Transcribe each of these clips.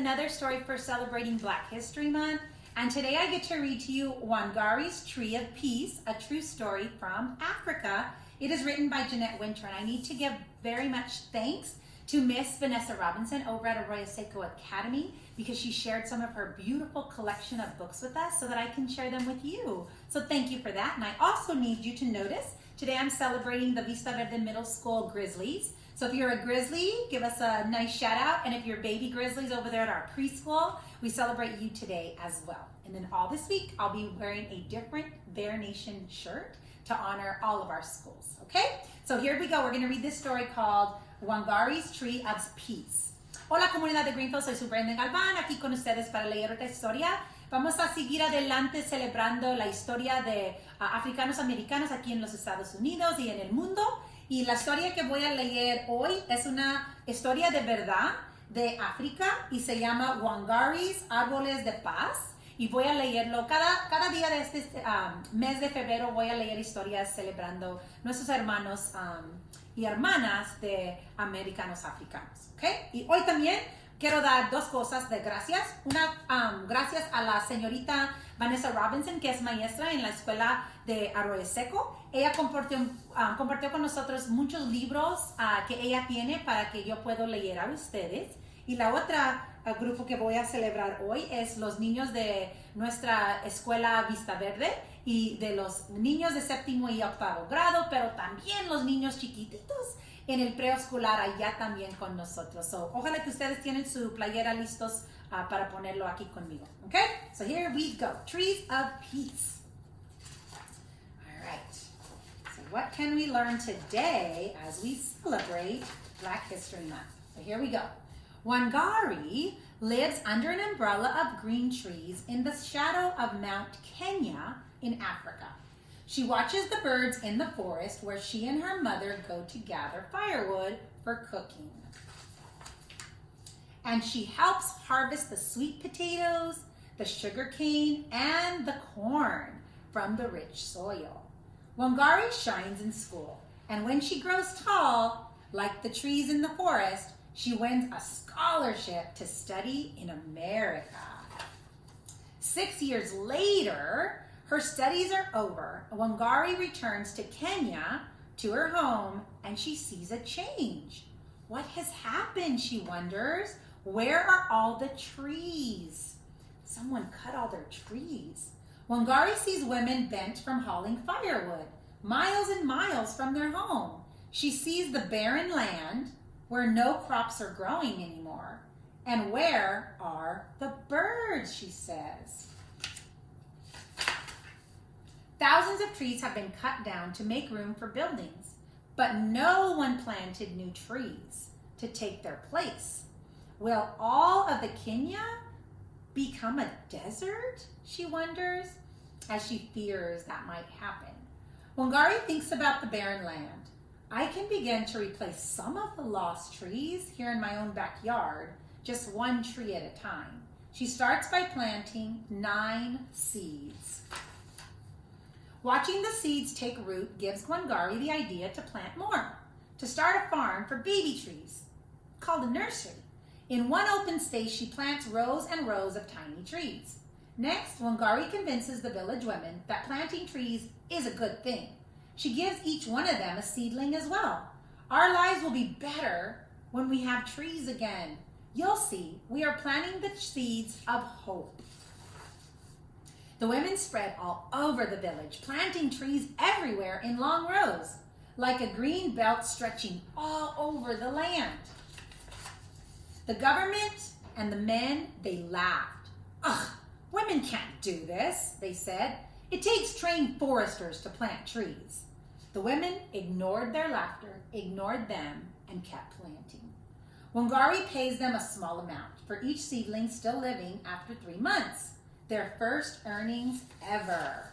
another story for celebrating Black History Month. And today I get to read to you Wangari's Tree of Peace, a true story from Africa. It is written by Jeanette Winter, and I need to give very much thanks to Miss Vanessa Robinson over at Arroyo Seco Academy because she shared some of her beautiful collection of books with us so that I can share them with you. So thank you for that. And I also need you to notice, today I'm celebrating the Vista Verde Middle School Grizzlies. So if you're a Grizzly, give us a nice shout out. And if you're baby Grizzlies over there at our preschool, we celebrate you today as well. And then all this week, I'll be wearing a different Bear Nation shirt to honor all of our schools, okay? So here we go. We're gonna read this story called Wangari's Tree of Peace. Hola comunidad de Greenfield, soy su Brenda Galván, aquí con ustedes para leer esta historia. Vamos a seguir adelante celebrando la historia de africanos americanos aquí en los Estados Unidos y en el mundo. Y la historia que voy a leer hoy es una historia de verdad de África y se llama Wangari's Árboles de Paz. Y voy a leerlo cada día de este mes de febrero. Voy a leer historias celebrando nuestros hermanos y hermanas de americanos africanos. ¿Okay? Y hoy también quiero dar dos cosas de gracias. Una, gracias a la señorita Vanessa Robinson, que es maestra en la escuela de Arroyo Seco. Ella compartió con nosotros muchos libros que ella tiene para que yo pueda leer a ustedes. Y la otra grupo que voy a celebrar hoy es los niños de nuestra escuela Vista Verde y de los niños de séptimo y octavo grado, pero también los niños chiquititos en el preescolar allá también con nosotros. So, ojalá que ustedes tienen su playera listos para ponerlo aquí conmigo. Okay? So here we go. Trees of Peace. All right. So what can we learn today as we celebrate Black History Month? So here we go. Wangari lives under an umbrella of green trees in the shadow of Mount Kenya in Africa. She watches the birds in the forest where she and her mother go to gather firewood for cooking. And she helps harvest the sweet potatoes, the sugar cane, and the corn from the rich soil. Wangari shines in school, and when she grows tall, like the trees in the forest, she wins a scholarship to study in America. 6 years later, her studies are over. Wangari returns to Kenya, to her home, and she sees a change. What has happened, she wonders. Where are all the trees? Someone cut all their trees. Wangari sees women bent from hauling firewood, miles and miles from their home. She sees the barren land where no crops are growing anymore. And where are the birds, she says. Thousands of trees have been cut down to make room for buildings, but no one planted new trees to take their place. Will all of the Kenya become a desert, she wonders, as she fears that might happen. Wangari thinks about the barren land. I can begin to replace some of the lost trees here in my own backyard, just one tree at a time. She starts by planting 9 seeds. Watching the seeds take root gives Wangari the idea to plant more, to start a farm for baby trees, called a nursery. In one open space, she plants rows and rows of tiny trees. Next, Wangari convinces the village women that planting trees is a good thing. She gives each one of them a seedling as well. Our lives will be better when we have trees again. You'll see, we are planting the seeds of hope. The women spread all over the village, planting trees everywhere in long rows, like a green belt stretching all over the land. The government and the men, they laughed. Ugh, women can't do this, they said. It takes trained foresters to plant trees. The women ignored their laughter, ignored them, and kept planting. Wangari pays them a small amount for each seedling still living after 3 months, their first earnings ever.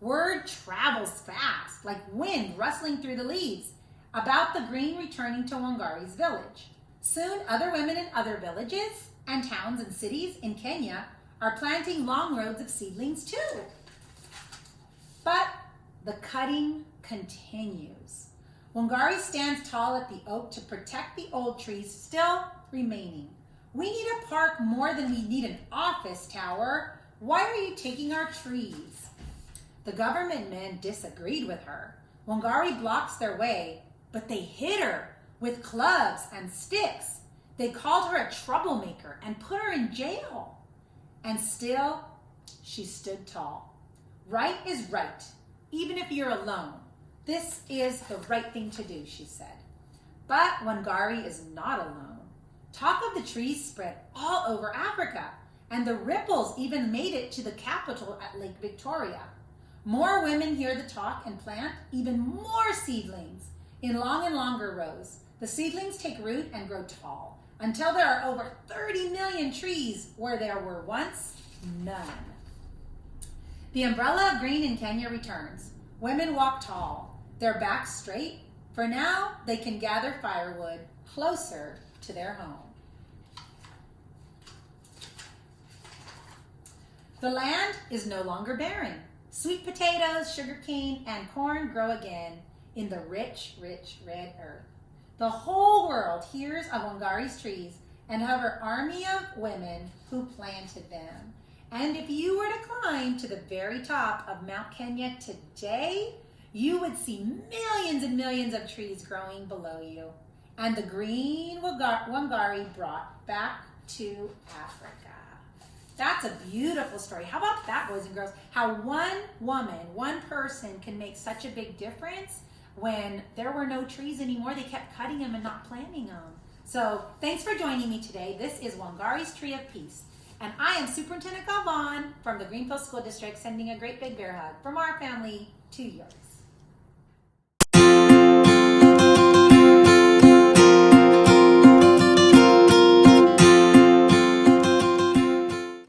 Word travels fast, like wind rustling through the leaves, about the green returning to Wangari's village. Soon, other women in other villages and towns and cities in Kenya are planting long rows of seedlings too. But the cutting continues. Wangari stands tall at the oak to protect the old trees still remaining. We need a park more than we need an office tower. Why are you taking our trees? The government men disagreed with her. Wangari blocks their way, but they hit her with clubs and sticks. They called her a troublemaker and put her in jail. And still, she stood tall. Right is right, even if you're alone. This is the right thing to do, she said. But Wangari is not alone. Talk of the trees spread all over Africa, and the ripples even made it to the capital at Lake Victoria. More women hear the talk and plant even more seedlings in long and longer rows. The seedlings take root and grow tall until there are over 30 million trees where there were once none. The umbrella of green in Kenya returns. Women walk tall, their backs straight, for now they can gather firewood closer to their home. The land is no longer barren. Sweet potatoes, sugarcane, and corn grow again in the rich, rich red earth. The whole world hears of Wangari's trees and of her army of women who planted them. And if you were to climb to the very top of Mount Kenya today, you would see millions and millions of trees growing below you. And the green Wangari brought back to Africa. That's a beautiful story. How about that, boys and girls? How one woman, one person can make such a big difference. When there were no trees anymore, they kept cutting them and not planting them. So thanks for joining me today. This is Wangari's Tree of Peace. And I am Superintendent Galvan from the Greenfield School District, sending a great big bear hug from our family to yours.